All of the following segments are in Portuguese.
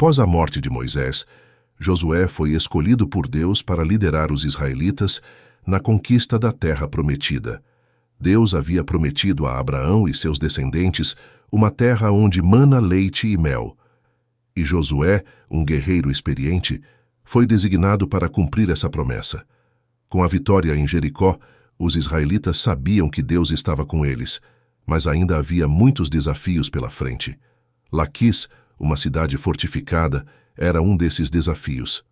Após a morte de Moisés, Josué foi escolhido por Deus para liderar os israelitas na conquista da terra prometida. Deus havia prometido a Abraão e seus descendentes uma terra onde mana leite e mel. E Josué, um guerreiro experiente, foi designado para cumprir essa promessa. Com a vitória em Jericó, os israelitas sabiam que Deus estava com eles, mas ainda havia muitos desafios pela frente. Laquis, uma cidade fortificada, era um desses desafios.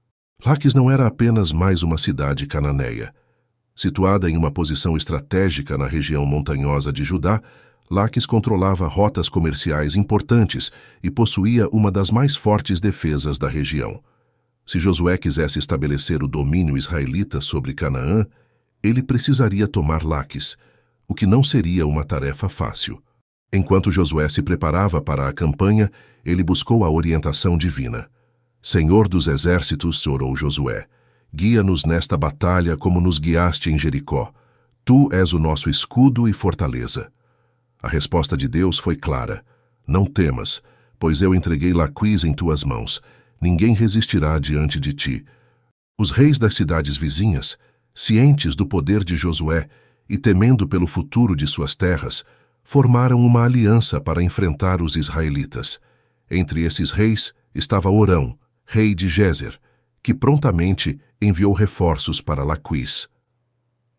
Laquis não era apenas mais uma cidade cananeia. Situada em uma posição estratégica na região montanhosa de Judá, Laquis controlava rotas comerciais importantes e possuía uma das mais fortes defesas da região. Se Josué quisesse estabelecer o domínio israelita sobre Canaã, ele precisaria tomar Laquis, o que não seria uma tarefa fácil. Enquanto Josué se preparava para a campanha, ele buscou a orientação divina. Senhor dos exércitos, orou Josué, guia-nos nesta batalha como nos guiaste em Jericó. Tu és o nosso escudo e fortaleza. A resposta de Deus foi clara. Não temas, pois eu entreguei Laquis em tuas mãos. Ninguém resistirá diante de ti. Os reis das cidades vizinhas, cientes do poder de Josué e temendo pelo futuro de suas terras, formaram uma aliança para enfrentar os israelitas. Entre esses reis estava Orão, rei de Gézer, que prontamente enviou reforços para Laquis.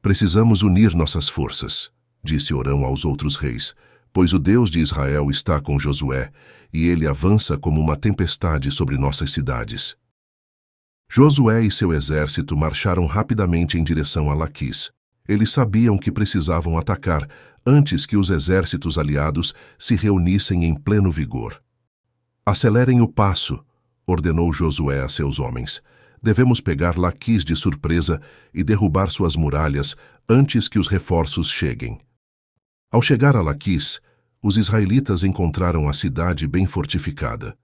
Precisamos unir nossas forças, disse Orão aos outros reis, pois o Deus de Israel está com Josué, e ele avança como uma tempestade sobre nossas cidades. Josué e seu exército marcharam rapidamente em direção a Laquis. Eles sabiam que precisavam atacar antes que os exércitos aliados se reunissem em pleno vigor. Acelerem o passo, ordenou Josué a seus homens. Devemos pegar Laquis de surpresa e derrubar suas muralhas antes que os reforços cheguem. Ao chegar a Laquis, os israelitas encontraram a cidade bem fortificada.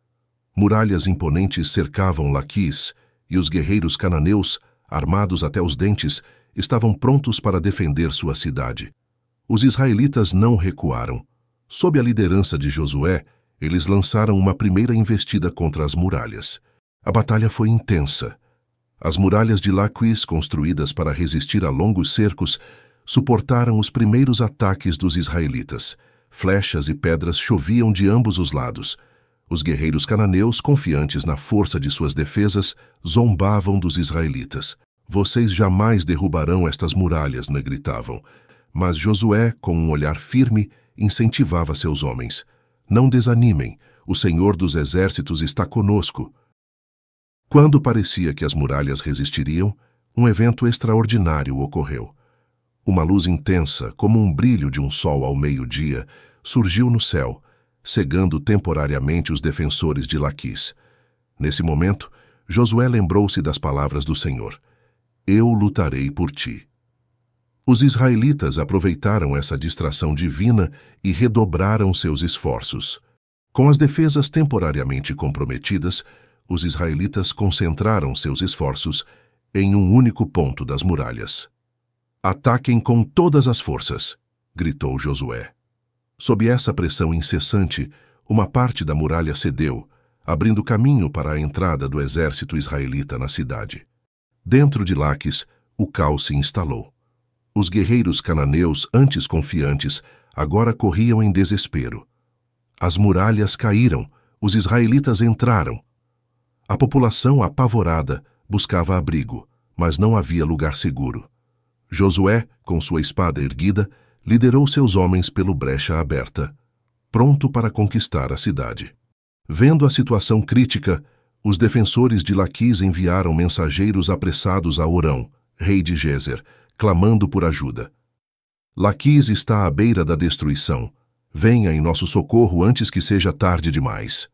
Muralhas imponentes cercavam Laquis e os guerreiros cananeus, armados até os dentes, estavam prontos para defender sua cidade. Os israelitas não recuaram. Sob a liderança de Josué, eles lançaram uma primeira investida contra as muralhas. A batalha foi intensa. As muralhas de Laquis, construídas para resistir a longos cercos, suportaram os primeiros ataques dos israelitas. Flechas e pedras choviam de ambos os lados. Os guerreiros cananeus, confiantes na força de suas defesas, zombavam dos israelitas. Vocês jamais derrubarão estas muralhas, né, gritavam. Mas Josué, com um olhar firme, incentivava seus homens. Não desanimem, o Senhor dos exércitos está conosco. Quando parecia que as muralhas resistiriam, um evento extraordinário ocorreu. Uma luz intensa, como um brilho de um sol ao meio-dia, surgiu no céu, cegando temporariamente os defensores de Laquis. Nesse momento, Josué lembrou-se das palavras do Senhor. Eu lutarei por ti. Os israelitas aproveitaram essa distração divina e redobraram seus esforços. Com as defesas temporariamente comprometidas, os israelitas concentraram seus esforços em um único ponto das muralhas. Ataquem com todas as forças, gritou Josué. Sob essa pressão incessante, uma parte da muralha cedeu, abrindo caminho para a entrada do exército israelita na cidade. Dentro de Laquis, o caos se instalou. Os guerreiros cananeus, antes confiantes, agora corriam em desespero. As muralhas caíram, os israelitas entraram. A população, apavorada, buscava abrigo, mas não havia lugar seguro. Josué, com sua espada erguida, liderou seus homens pela brecha aberta, pronto para conquistar a cidade. Vendo a situação crítica, os defensores de Laquis enviaram mensageiros apressados a Orão, rei de Gézer, clamando por ajuda. Laquis está à beira da destruição. Venha em nosso socorro antes que seja tarde demais.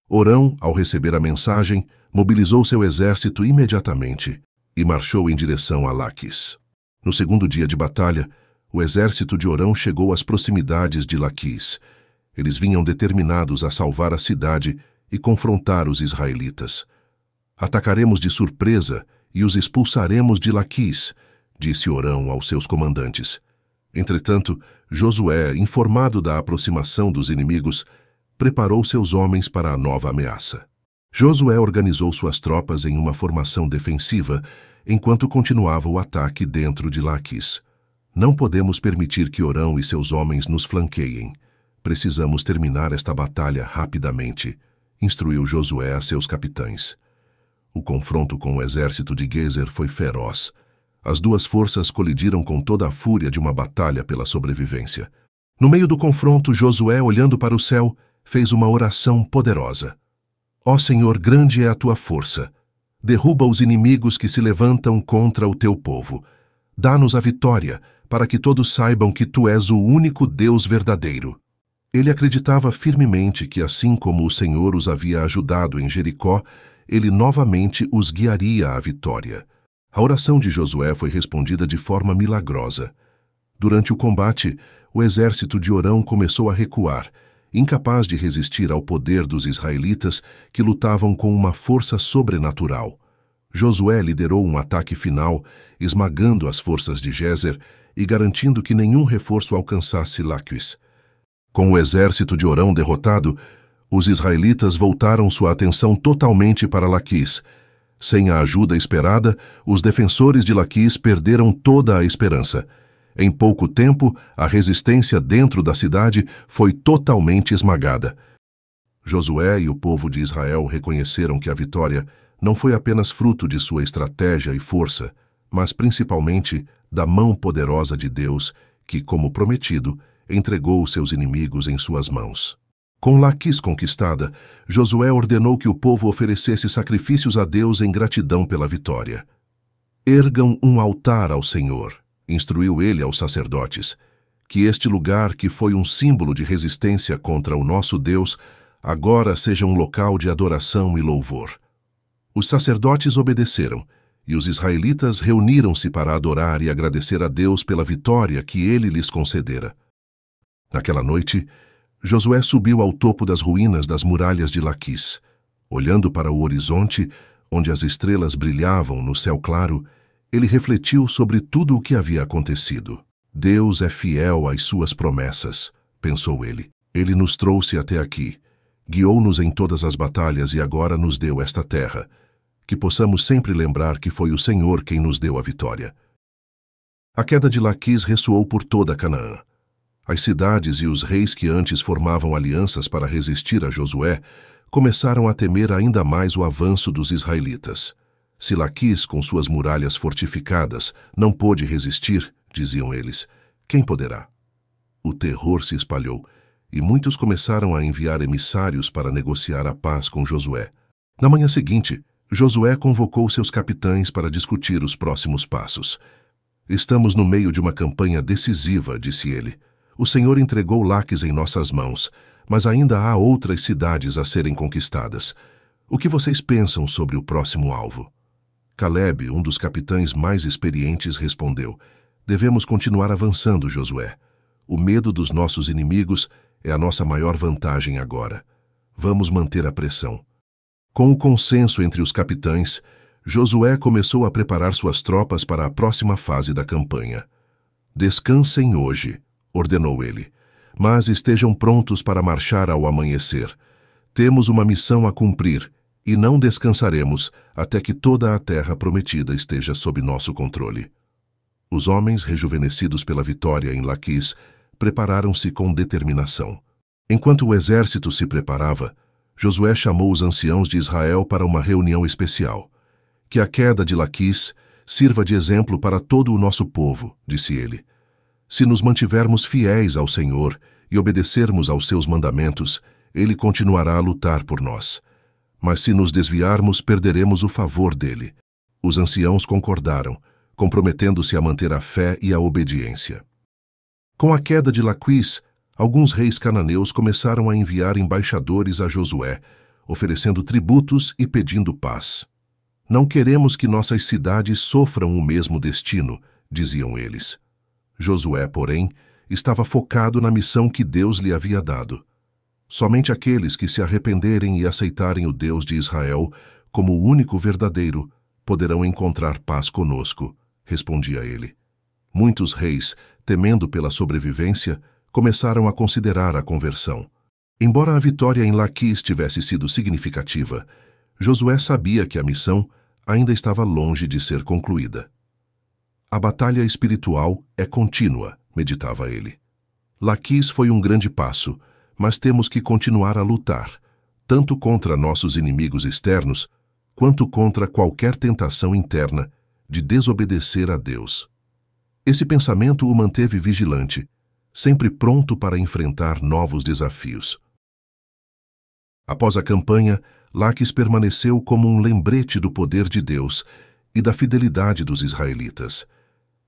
Orão, ao receber a mensagem, mobilizou seu exército imediatamente e marchou em direção a Laquis. No segundo dia de batalha, o exército de Orão chegou às proximidades de Laquis. Eles vinham determinados a salvar a cidade e confrontar os israelitas. Atacaremos de surpresa e os expulsaremos de Laquis, disse Orão aos seus comandantes. Entretanto, Josué, informado da aproximação dos inimigos, preparou seus homens para a nova ameaça. Josué organizou suas tropas em uma formação defensiva, enquanto continuava o ataque dentro de Laquis. Não podemos permitir que Orão e seus homens nos flanqueiem. Precisamos terminar esta batalha rapidamente, instruiu Josué a seus capitães. O confronto com o exército de Gezer foi feroz. As duas forças colidiram com toda a fúria de uma batalha pela sobrevivência. No meio do confronto, Josué, olhando para o céu, fez uma oração poderosa. Ó Senhor, grande é a tua força. Derruba os inimigos que se levantam contra o teu povo. Dá-nos a vitória, para que todos saibam que tu és o único Deus verdadeiro. Ele acreditava firmemente que, assim como o Senhor os havia ajudado em Jericó, ele novamente os guiaria à vitória. A oração de Josué foi respondida de forma milagrosa. Durante o combate, o exército de Orão começou a recuar, incapaz de resistir ao poder dos israelitas que lutavam com uma força sobrenatural. Josué liderou um ataque final, esmagando as forças de Gezer e garantindo que nenhum reforço alcançasse Laquis. Com o exército de Orão derrotado, os israelitas voltaram sua atenção totalmente para Laquis. Sem a ajuda esperada, os defensores de Laquis perderam toda a esperança. Em pouco tempo, a resistência dentro da cidade foi totalmente esmagada. Josué e o povo de Israel reconheceram que a vitória não foi apenas fruto de sua estratégia e força, mas principalmente da mão poderosa de Deus, que, como prometido, entregou seus inimigos em suas mãos. Com Laquis conquistada, Josué ordenou que o povo oferecesse sacrifícios a Deus em gratidão pela vitória. Ergam um altar ao Senhor, instruiu ele aos sacerdotes, que este lugar, que foi um símbolo de resistência contra o nosso Deus, agora seja um local de adoração e louvor. Os sacerdotes obedeceram, e os israelitas reuniram-se para adorar e agradecer a Deus pela vitória que ele lhes concedera. Naquela noite, Josué subiu ao topo das ruínas das muralhas de Laquis. Olhando para o horizonte, onde as estrelas brilhavam no céu claro, ele refletiu sobre tudo o que havia acontecido. Deus é fiel às suas promessas, pensou ele. Ele nos trouxe até aqui, guiou-nos em todas as batalhas e agora nos deu esta terra. Que possamos sempre lembrar que foi o Senhor quem nos deu a vitória. A queda de Laquis ressoou por toda Canaã. As cidades e os reis que antes formavam alianças para resistir a Josué começaram a temer ainda mais o avanço dos israelitas. Se Laquis, com suas muralhas fortificadas, não pôde resistir, diziam eles, quem poderá? O terror se espalhou, e muitos começaram a enviar emissários para negociar a paz com Josué. Na manhã seguinte, Josué convocou seus capitães para discutir os próximos passos. Estamos no meio de uma campanha decisiva, disse ele. O Senhor entregou Laquis em nossas mãos, mas ainda há outras cidades a serem conquistadas. O que vocês pensam sobre o próximo alvo? Caleb, um dos capitães mais experientes, respondeu, devemos continuar avançando, Josué. O medo dos nossos inimigos é a nossa maior vantagem agora. Vamos manter a pressão. Com o consenso entre os capitães, Josué começou a preparar suas tropas para a próxima fase da campanha. Descansem hoje, ordenou ele, mas estejam prontos para marchar ao amanhecer. Temos uma missão a cumprir e não descansaremos até que toda a terra prometida esteja sob nosso controle. Os homens, rejuvenescidos pela vitória em Laquis, prepararam-se com determinação. Enquanto o exército se preparava, Josué chamou os anciãos de Israel para uma reunião especial. Que a queda de Laquis sirva de exemplo para todo o nosso povo, disse ele. Se nos mantivermos fiéis ao Senhor e obedecermos aos seus mandamentos, ele continuará a lutar por nós. Mas se nos desviarmos, perderemos o favor dele. Os anciãos concordaram, comprometendo-se a manter a fé e a obediência. Com a queda de Laquis, alguns reis cananeus começaram a enviar embaixadores a Josué, oferecendo tributos e pedindo paz. Não queremos que nossas cidades sofram o mesmo destino, diziam eles. Josué, porém, estava focado na missão que Deus lhe havia dado. Somente aqueles que se arrependerem e aceitarem o Deus de Israel como o único verdadeiro poderão encontrar paz conosco, respondia ele. Muitos reis, temendo pela sobrevivência, começaram a considerar a conversão. Embora a vitória em Laquis tivesse sido significativa, Josué sabia que a missão ainda estava longe de ser concluída. A batalha espiritual é contínua, meditava ele. Laquis foi um grande passo, mas temos que continuar a lutar, tanto contra nossos inimigos externos, quanto contra qualquer tentação interna de desobedecer a Deus. Esse pensamento o manteve vigilante, sempre pronto para enfrentar novos desafios. Após a campanha, Laquis permaneceu como um lembrete do poder de Deus e da fidelidade dos israelitas.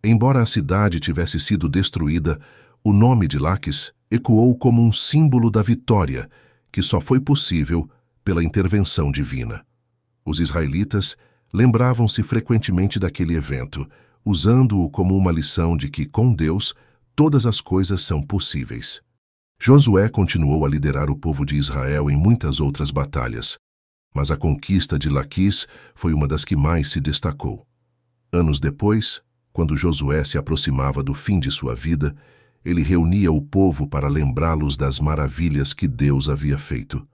Embora a cidade tivesse sido destruída, o nome de Laquis ecoou como um símbolo da vitória, que só foi possível pela intervenção divina. Os israelitas lembravam-se frequentemente daquele evento, usando-o como uma lição de que, com Deus, todas as coisas são possíveis. Josué continuou a liderar o povo de Israel em muitas outras batalhas, mas a conquista de Laquis foi uma das que mais se destacou. Anos depois, quando Josué se aproximava do fim de sua vida, ele reunia o povo para lembrá-los das maravilhas que Deus havia feito.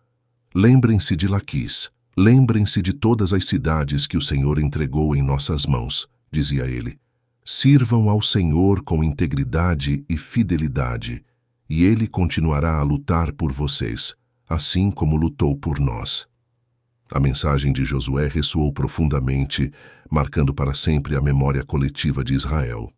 Lembrem-se de Laquis, lembrem-se de todas as cidades que o Senhor entregou em nossas mãos, dizia ele. Sirvam ao Senhor com integridade e fidelidade, e Ele continuará a lutar por vocês, assim como lutou por nós. A mensagem de Josué ressoou profundamente, marcando para sempre a memória coletiva de Israel.